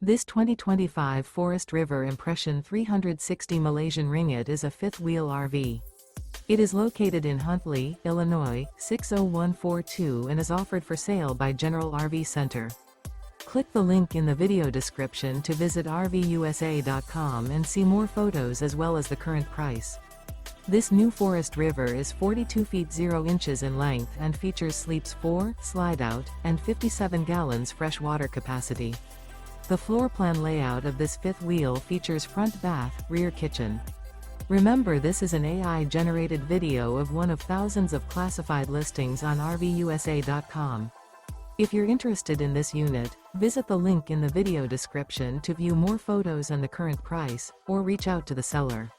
This 2025 Forest River Impression 360 Malaysian Ringgit is a fifth-wheel RV. It is located in Huntley, Illinois, 60142 and is offered for sale by General RV Center. Click the link in the video description to visit RVUSA.com and see more photos as well as the current price. This new Forest River is 42 feet 0 inches in length and features sleeps 4, slide-out, and 57 gallons fresh water capacity. The floor plan layout of this fifth wheel features front bath, rear kitchen. Remember, this is an AI-generated video of one of thousands of classified listings on RVUSA.com. If you're interested in this unit, visit the link in the video description to view more photos and the current price, or reach out to the seller.